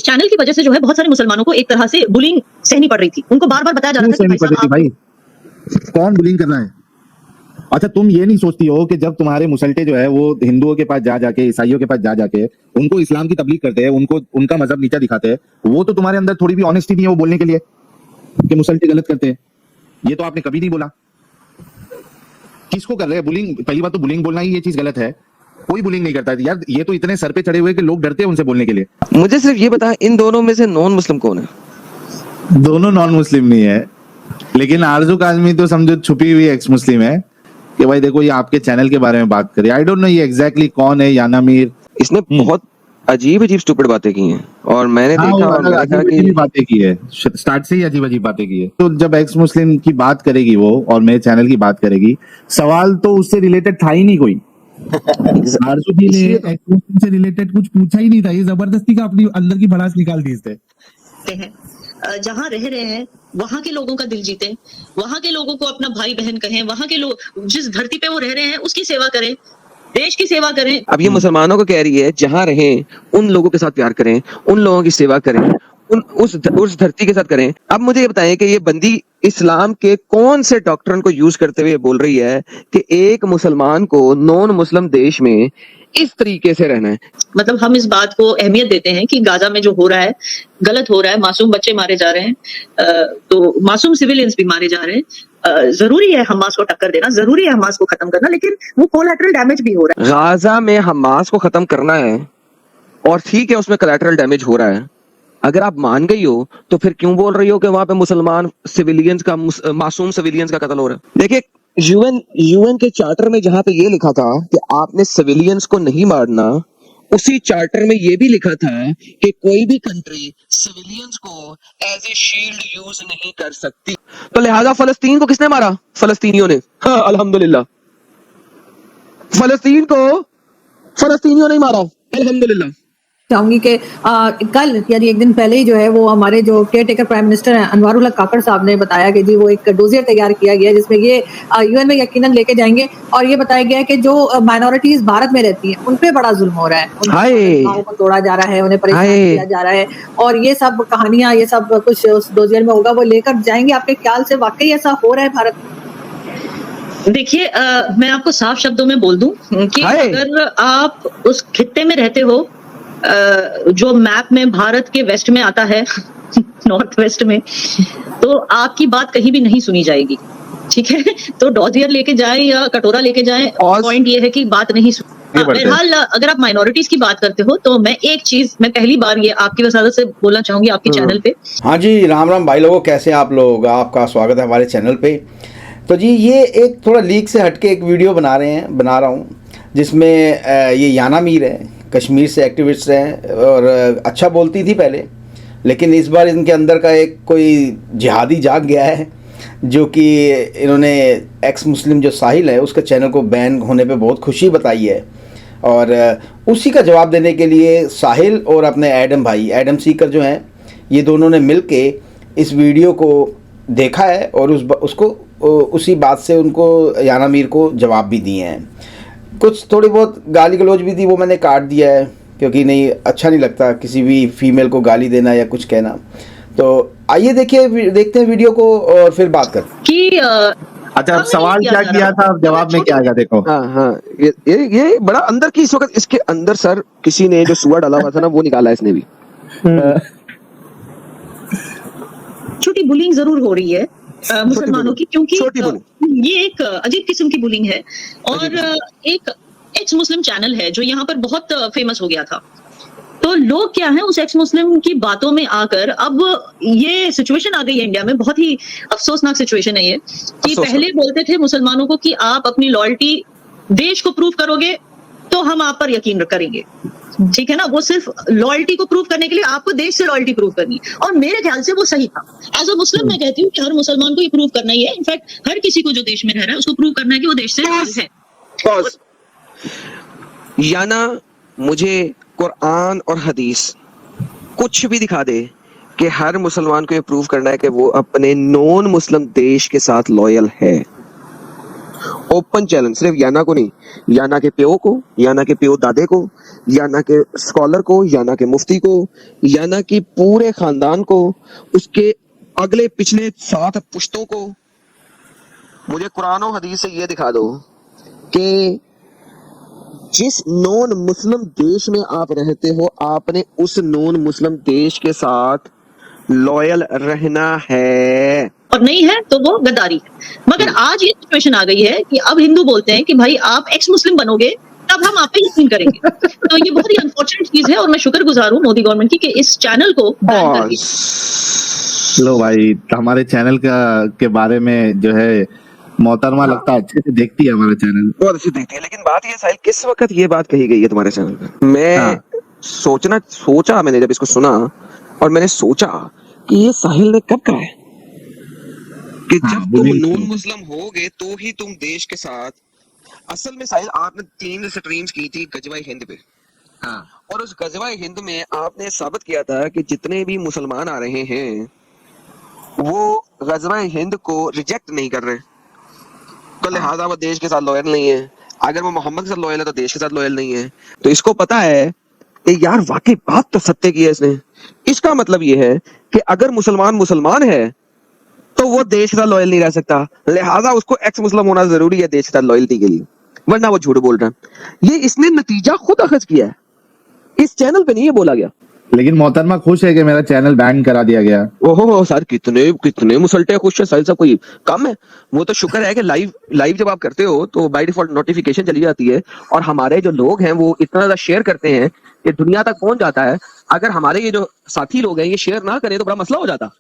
इस चैनल की वजह से जो है बहुत सारे मुसलमानों को एक तरह से बुलिंग सहनी पड़ रही थी। उनको बार-बार बताया जा रहा था कि भाई साहब भाई कौन बुलिंग कर रहा है? अच्छा, तुम ये नहीं सोचती हो कि जब तुम्हारे मुसल्टे जो है वो हिंदुओं के पास जा जाके, ईसाइयों के पास जा जाके उनको इस्लाम की तबलीग करते हैं, उनको उनका मजहब नीचा दिखाते हैं, वो तो तुम्हारे अंदर थोड़ी भी ऑनेस्टी नहीं है वो बोलने के लिए कि मुसल्टे गलत करते हैं? ये तो आपने कभी नहीं बोला। किसको कर रहे हैं बुलिंग? पहली बात तो बुलिंग बोलना ही ये चीज गलत है। कोई बुलिंग नहीं करता है यार। ये तो इतने सर पे चढ़े हुए कि लोग डरते हैं उनसे बोलने के लिए। मुझे सिर्फ ये बता, इन दोनों में से नॉन मुस्लिम कौन है? दोनों नॉन मुस्लिम नहीं है, लेकिन आरजू काजमी तो समझो छुपी हुई एक्स मुस्लिम है कि भाई देखो ये आपके चैनल के बारे में बात करिए। आई डोंट नो ये एग्जैक्टली कौन है याना मीर। इसने बहुत अजीब स्टूपिड बातें की हैं और मैंने देखा और मैंने कहा कि बातें की है, स्टार्ट से ही अजीब अजीब बातें की है। तो जब एक्स मुस्लिम की बात करेगी वो और मेरे चैनल की बात करेगी, सवाल तो उससे रिलेटेड था ही नहीं कोई। आरजू जी ने एक्स मुस्लिम से रिलेटेड कुछ पूछा ही नहीं था। ये जबरदस्ती का अपनी अंदर की भड़ास निकाल दी इससे। जहाँ रह रहे हैं वहां के लोगों का दिल जीते, वहां के लोगों को अपना भाई बहन कहें, वहां के लोग जिस धरती पे वो रह रहे हैं उसकी सेवा करें, देश की सेवा करें। अब ये मुसलमानों को कह रही है जहां रहें उन लोगों के साथ प्यार करें, उन लोगों की सेवा करें, उस धरती के साथ करें। अब मुझे ये बताएं कि ये बंदी इस्लाम के कौन से डॉक्ट्रिन को यूज करते हुए बोल रही है कि एक मुसलमान को नॉन मुस्लिम देश में इस तरीके से रहना है। मतलब हम इस बात को अहमियत देते हैं कि गाजा में जो हो रहा है गलत हो रहा है, मासूम बच्चे मारे जा रहे हैं, तो मासूम सिविलियंस भी मारे जा रहे हैं। जरूरी है हमास को टक्कर देना, जरूरी है हमास को खत्म करना, लेकिन वो कोलैटरल डैमेज भी हो रहा है। गाजा में हमास को खत्म करना है और ठीक है उसमें कोलैटरल डैमेज हो रहा है। अगर आप मान गई हो तो फिर क्यों बोल रही हो कि वहां पे मुसलमान सिविलियंस का, मासूम सिविलियंस का कत्ल हो रहा है? देखिए यूएन के चार्टर में जहां पे ये लिखा था कि आपने सिविलियंस को नहीं मारना, उसी चार्टर में ये भी लिखा था कि कोई भी कंट्री सिविलियंस को एज ए शील्ड यूज नहीं कर सकती। तो लिहाजा फलस्तीन को किसने मारा? फलस्तीनियों ने। हाँ, अल्हम्दुलिल्लाह। फलस्तीन को फलस्तीनियों ने मारा, अल्हम्दुलिल्लाह। चाहूंगी कि कल यानी एक दिन पहले ही जो है वो हमारे जो केयर टेकर प्राइम मिनिस्टर हैं अनवारुल्लाह काकड़ साहब ने बताया कि जी वो एक डोजियर तैयार किया गया है जिसमें ये यूएन में यकीनन लेके जाएंगे और ये बताया गया है कि जो माइनॉरिटीज भारत में रहती हैं उन पे बड़ा जुल्म हो रहा है, उनको को तोड़ा जा रहा है, उन्हें परेशान किया जा रहा है और ये सब कहानियां, ये सब कुछ उस डोजियर में होगा, वो लेकर जाएंगे। आपके ख्याल से वाकई ऐसा हो रहा है भारत में? देखिए, मैं आपको साफ शब्दों में बोल दूं कि अगर आप उस खित्ते में रहते हो जो मैप में भारत के वेस्ट में आता है नॉर्थ वेस्ट में, तो आपकी बात कहीं भी नहीं सुनी जाएगी। ठीक है, तो डॉजियर लेके जाए या कटोरा लेके जाए, पॉइंट ये है कि बात नहीं सुनी। बहरहाल अगर आप माइनॉरिटीज की बात करते हो तो मैं एक चीज, मैं पहली बार ये आपकी वसादत से बोलना चाहूंगी आपके चैनल पे। हाँ जी, राम राम भाई लोगों, कैसे हैं आप लोग? आपका स्वागत है हमारे चैनल पे। तो जी ये एक थोड़ा लीक से हटके एक वीडियो बना रहा हूँ जिसमें ये याना मीर है, कश्मीर से एक्टिविस्ट हैं और अच्छा बोलती थी पहले, लेकिन इस बार इनके अंदर का एक कोई जिहादी जाग गया है जो कि इन्होंने एक्स मुस्लिम जो साहिल है उसके चैनल को बैन होने पे बहुत खुशी बताई है। और उसी का जवाब देने के लिए साहिल और अपने एडम भाई, एडम सीकर जो हैं, ये दोनों ने मिल के इस वीडियो को देखा है और उसको उसी बात से उनको याना मीर को जवाब भी दिए हैं। कुछ थोड़ी बहुत गाली गलौज भी थी, वो मैंने काट दिया है क्योंकि नहीं, अच्छा नहीं लगता किसी भी फीमेल को गाली देना या कुछ कहना। तो आइए देखते हैं वीडियो को और फिर बात करते कि अच्छा, अब सवाल क्या किया था, अब जवाब में क्या आएगा देखो। हाँ, ये बड़ा अंदर की इस वक्त इसके अंदर सर किसी ने जो सुअर डाला हुआ था ना वो निकाला इसने भी। छोटी बुलिंग जरूर हो रही है मुसलमानों की, क्योंकि ये एक अजीब किस्म की बुलिंग है और एक एक्स मुस्लिम चैनल है जो यहाँ पर बहुत फेमस हो गया था। तो लोग क्या है, उस एक्स मुस्लिम की बातों में आकर अब ये सिचुएशन आ गई है इंडिया में, बहुत ही अफसोसनाक सिचुएशन है ये, कि पहले बोलते थे मुसलमानों को कि आप अपनी लॉयल्टी देश को प्रूव करोगे तो हम आप पर यकीन करेंगे। ठीक है ना, वो सिर्फ लॉयल्टी को प्रूव करने के लिए आपको देश से लॉयल्टी प्रूव करनी, और मेरे ख्याल से वो सही था। एज अ मुस्लिम मैं कहती हूँ कि हर मुसलमान को ये प्रूव करना ही है, इनफैक्ट हर किसी को जो देश में रह रहा है उसको प्रूव करना है कि वो देश से है। याना मुझे कुरान और हदीस कुछ भी दिखा दे कि हर मुसलमान को ये प्रूव करना है कि वो अपने नॉन मुस्लिम देश के साथ लॉयल है, ओपन चैलेंज, सिर्फ याना को नहीं, याना के प्यो को, याना के प्यो दादे को, याना के स्कॉलर को, याना के मुफ्ती को, याना की पूरे खानदान को, उसके अगले पिछले 7 पुश्तों को, मुझे कुरान और हदीस से ये दिखा दो कि जिस नॉन मुस्लिम देश में आप रहते हो, आपने उस नॉन मुस्लिम देश के साथ लॉयल रहना है, और नहीं है तो वो गद्दारी है। मगर आज ये सिचुएशन आ गई है कि अब हिंदू बोलते हैं कि भाई आप एक्स मुस्लिम बनोगे तब हम आप पे यकीन करेंगे। तो ये बहुत ही अनफॉर्चुनेट चीज है और मैं शुक्रगुजार हूँ मोदी गवर्नमेंट की कि इस चैनल को बैन कर दिया। लो भाई, हमारे चैनल के बारे में जो है मोहतरमा लगता है अच्छे से देखती है हमारा चैनल, बहुत अच्छी देखती है। लेकिन बात ये साहिल, किस वक्त ये बात कही गई है तुम्हारे चैनल पे? मैं सोचा मैंने जब इसको सुना और मैंने सोचा कि ये साहिल ने कब कहा है कि जब तुम नॉन मुस्लिम होगे तो ही तुम देश के साथ। असल में साहिल, आपने 3 स्ट्रीम्स की थी गजवाए हिंद पे, और उस गजवाए हिंद में आपने साबित किया था कि जितने भी मुसलमान आ रहे हैं वो गजवाए हिंद को रिजेक्ट नहीं कर रहे, तो लिहाजा वो देश के साथ लॉयल नहीं है। अगर वो मोहम्मद के साथ लॉयल है तो देश के साथ लॉयल नहीं है। तो इसको पता है कि यार वाकई बात तो सत्य की है इसने। इसका मतलब ये है कि अगर मुसलमान है तो वो देश के साथ लॉयल नहीं रह सकता, लिहाजा उसको एक्स मुस्लिम होना जरूरी है देश के साथ लॉयल्टी के लिए, वरना वो झूठ बोल रहा है। ये इसने नतीजा खुद अखज किया है, इस चैनल पे नहीं ये बोला गया। लेकिन मोहतरमा खुश है कि मेरा चैनल बैन करा दिया गया। ओहो सर, कितने मुसल्टे खुश है साहिल साहब, कोई कम है? वो तो शुक्र है कि लाइव जब आप करते हो तो बाय डिफॉल्ट नोटिफिकेशन चली जाती है, और हमारे जो लोग हैं वो इतना ज्यादा शेयर करते हैं कि दुनिया तक पहुंच जाता है। अगर हमारे ये जो साथी लोग हैं ये शेयर ना करें तो बड़ा मसला हो जाता।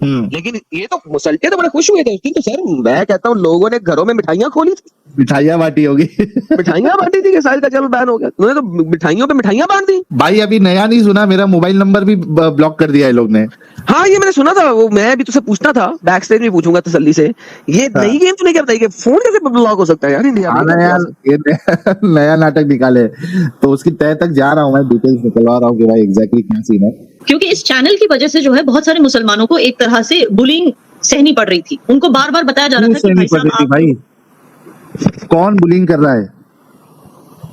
लेकिन ये तो मुसल्टे तो बड़े खुश हुए थे उस दिन। तो सर मैं कहता हूँ लोगों ने घरों में मिठाइयाँ खोली थी, मिठाइयाँ बांटी होगी। मिठाइयाँ बांटी थी कि साहिल का चैनल बैन हो गया, उन्होंने तो मिठाइयों पे मिठाइयाँ बांट दी। भाई अभी नया नहीं सुना, मेरा मोबाइल नंबर भी ब्लॉक कर दिया है लोग ने। हाँ ये मैंने सुना था, वो मैं भी तुझसे पूछना था, बैक स्टेज में पूछूंगा तसल्ली से। ये नई गेम तूने क्या बताई कि फोन कैसे ब्लॉक हो सकता है यार इंडिया में? यार ये नया नाटक निकाले तो उसकी तह तक जा रहा हूँ मैं, डिटेल्स निकलवा रहा हूँ कि भाई एग्जैक्टली क्या सीन है। क्योंकि इस चैनल की वजह से जो है बहुत सारे मुसलमानों को एक तरह से बुलिंग सहनी पड़ रही थी। उनको बार बार बताया जा रहा था कि भाई साहब भाई कौन बुलिंग कर रहा है?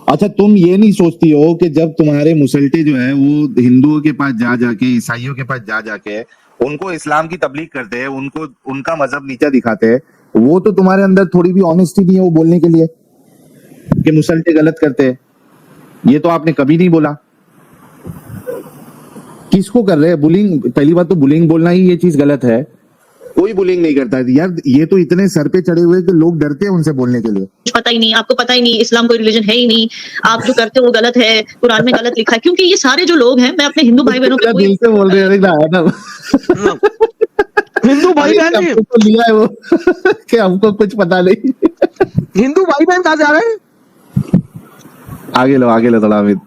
अच्छा तुम ये नहीं सोचती हो कि जब तुम्हारे मुसल्टे जो है वो हिंदुओं के पास जा जाके, ईसाइयों के पास जा जाके उनको इस्लाम की तबलीग करते हैं, उनको उनका मजहब नीचा दिखाते हैं, वो तो तुम्हारे अंदर थोड़ी भी ऑनेस्टी नहीं है वो बोलने के लिए कि मुसल्टे गलत करते हैं? ये तो आपने कभी नहीं बोला। किसको कर रहे हैं बुलिंग? पहली बात तो बुलिंग बोलना ही ये चीज गलत है, कोई बुलिंग नहीं करता है यार। ये तो इतने सर पे चढ़े हुए कि लोग डरते हैं उनसे बोलने के लिए। पता ही नहीं, आपको पता ही नहीं, इस्लाम कोई रिलीजन है ही नहीं, आप जो करते हो वो गलत है, कुरान में गलत लिखा है। क्योंकि ये सारे जो लोग हैं, मैं अपने हिंदू भाई बहनों पे दिल से बोल रहे हैं ना हिंदू भाई बहन ने तो लिया है वो कि हमको कुछ पता नहीं। हिंदू भाई बहन कहाँ जा रहे हैं? आगे लो थोड़ा अमित।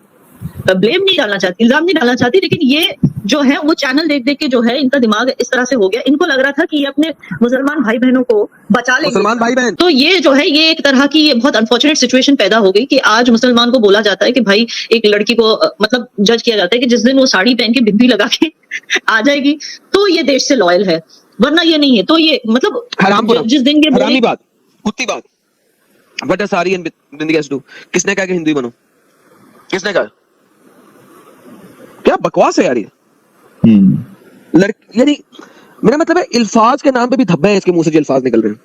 ब्लेम नहीं डालना चाहती, इल्जाम नहीं डालना चाहती, लेकिन ये जो है वो चैनल देख देख के जो है इनका दिमाग इस तरह से हो गया। इनको लग रहा था कि ये अपने मुसलमान भाई बहनों को बचा लेंगे, मुसलमान भाई बहन। तो ये जो है ये एक तरह की ये बहुत अनफॉर्चुनेट सिचुएशन पैदा हो गई कि आज मुसलमान को बोला जाता है कि भाई एक लड़की को मतलब जज किया जाता है कि जिस दिन वो साड़ी पहन के बिंदी लगा के आ जाएगी तो ये देश से लॉयल है, वरना ये नहीं है। तो ये मतलब जिस दिन ये हरामी बात, कुत्ती बात, what does sari and bindi has to do? किसने कहा कि हिंदू बनो? किसने कहा? क्या बकवास है यार ये। यानी मेरा मतलब है अल्फाज के नाम पे भी धब्बे हैं इसके मुंह से जो अल्फाज निकल रहे हैं।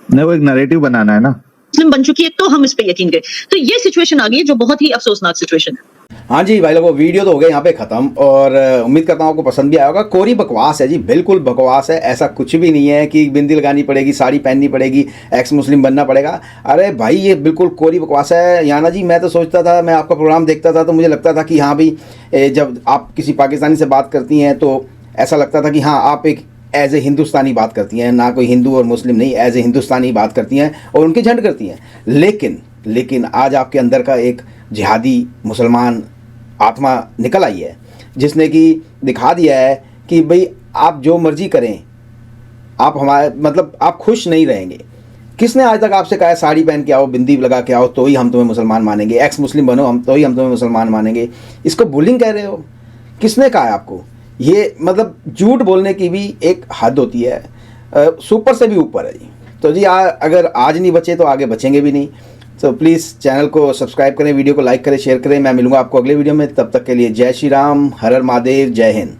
नहीं, वो एक नैरेटिव बनाना है ना। मुस्लिम बन चुकी है तो हम इस पे यकीन करें। तो ये सिचुएशन आ गई जो बहुत ही अफसोसनाक सिचुएशन है। हाँ जी भाई लोगों, वीडियो तो हो गया यहाँ पे ख़त्म, और उम्मीद करता हूँ आपको पसंद भी आया होगा। कोरी बकवास है जी, बिल्कुल बकवास है। ऐसा कुछ भी नहीं है कि बिंदी लगानी पड़ेगी, साड़ी पहननी पड़ेगी, एक्स मुस्लिम बनना पड़ेगा। अरे भाई ये बिल्कुल कोरी बकवास है। याना जी मैं तो सोचता था, मैं आपका प्रोग्राम देखता था तो मुझे लगता था कि हाँ भाई जब आप किसी पाकिस्तानी से बात करती हैं तो ऐसा लगता था कि हाँ आप एक एज ए हिंदुस्तानी बात करती हैं, ना कोई हिंदू और मुस्लिम नहीं, एज ए हिंदुस्तानी बात करती हैं और उनकी झंड करती हैं। लेकिन आज आपके अंदर का एक जिहादी मुसलमान आत्मा निकल आई है जिसने कि दिखा दिया है कि भाई आप जो मर्जी करें, आप हमारे मतलब आप खुश नहीं रहेंगे। किसने आज तक आपसे कहा है साड़ी पहन के आओ, बिंदी लगा के आओ तो ही हम तुम्हें मुसलमान मानेंगे, एक्स मुस्लिम बनो हम तो ही हम तुम्हें मुसलमान मानेंगे? इसको बुलिंग कह रहे हो? किसने कहा है आपको? ये मतलब झूठ बोलने की भी एक हद होती है, सुपर से भी ऊपर है जी। तो जी अगर आज नहीं बचे तो आगे बचेंगे भी नहीं। तो प्लीज़ चैनल को सब्सक्राइब करें, वीडियो को लाइक करें, शेयर करें। मैं मिलूंगा आपको अगले वीडियो में, तब तक के लिए जय श्री राम, हर हर महादेव, जय हिंद।